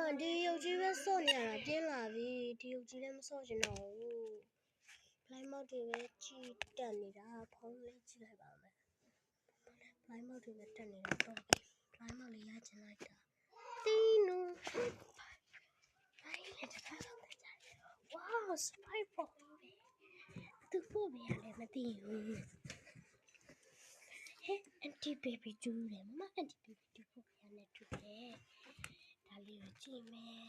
ဒီရုပ်ကြီးပဲစော့နေရတာပြင်းလာပြီဒီရုပ်ကြီးလည်းမစော့ချင်တော့ဘူးလိုင်းမောက်တွေပဲကြည်တက်နေတာဖုန်းလေးကြည့်လိုက်ပါမယ်လိုင်းမောက်တွေပဲတက်နေတာတော့လိုင်းမောက်လေးရချင်လိုက်တာတင်းနူလိုင်းလေးတစ်ခါတော့ကြတယ်ဝါးစပိုက်ပေါ်သူဖို့ပဲလည်းမသိဘူးဟဲ့အန်တီဘေဘီကျူးတယ်မအန်တီဘေဘီကျူးဖို့ပဲလည်းတူတယ်ဒါလေးကိုကြည့်မယ်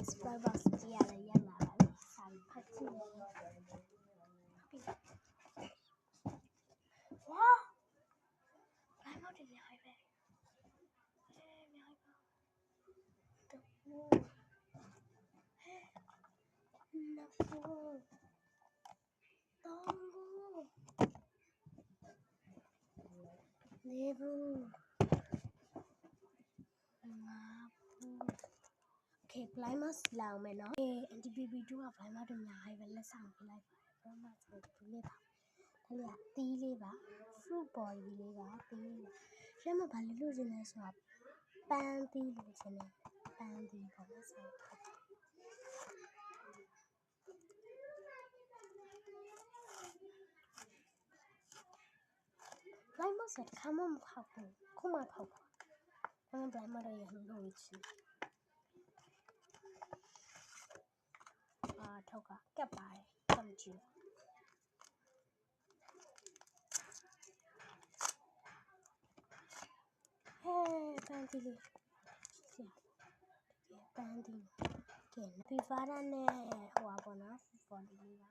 Sprite box ကြည့်ရလဲရက်လာပါပြီစာဖတ်ကြည့်မယ်ဝါးလိုင်းမောက်တွေများပဲများပါတော့ဟဲ့နှစ်ဖို့သုံးဖို့လေးဖို့ငါးဖို့Okay, Blimas lao me no. NTPB2 က Blima တို့များဟိုပဲလက်ဆောင်ပေးလိုက်ပါတယ်။ Blima ဆိုဘူးလေးပါ။ဒါလေးကတီးလေးပါ။ Fruit body လေးပါတီးလေးပါ။ကျမဘာလို့လို့ရှင်လဲဆိုတော့ပန်းတီးလို့ရှင်လဲပန်းတီးပေါ့နော်ဆိုတော့Blima ဆိုတော့ခမမဖောက်ဘူး။ခုမှဖောက်ပါ။ဒါမှ Blima တော့ရလို့ချင်ထောက်ကကပ်ပါတယ်ကပ်ကြည့်ဟဲ့ပန်းတီလေးပန်းတီကဲဖီဖာရနဲ့ဟိုပါပေါ့နော်ပေါ်ဒီလေးပါ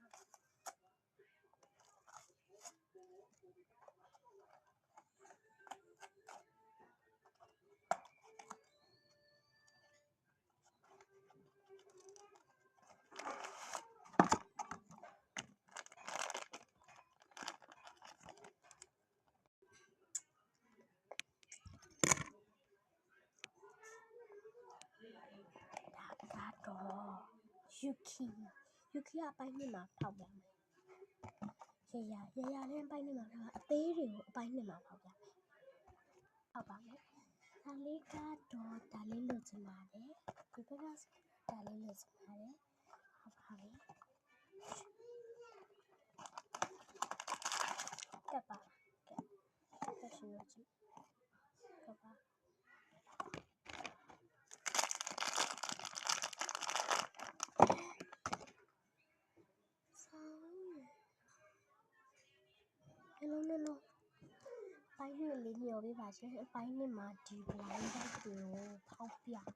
Yuki အပိုင်းနှစ်မှာဖောက်ပြမယ်ရရလည်းအပိုင်းနှစ်မှာဖောက်အသေးတွေကိုအပိုင်းနှစ်မှာဖောက်ပြမယ်ဖောက်ပါမယ်ဒါလေးကတော့ဒါလေးလို့ချင်ပါတယ်ဒီဘက်ကဒါလေးလို့ချင်ပါတယ်ဟုတ်ပါပြီကပ်ပါကပ်ရှိလို့ကြည့်ကပ်ပါလုံးပိုင်းနှစ်လေးမျောပေးပါရှင်အပိုင်းနှစ်မှာဒီ blind bag တွေကိုဖောက်ပြမယ်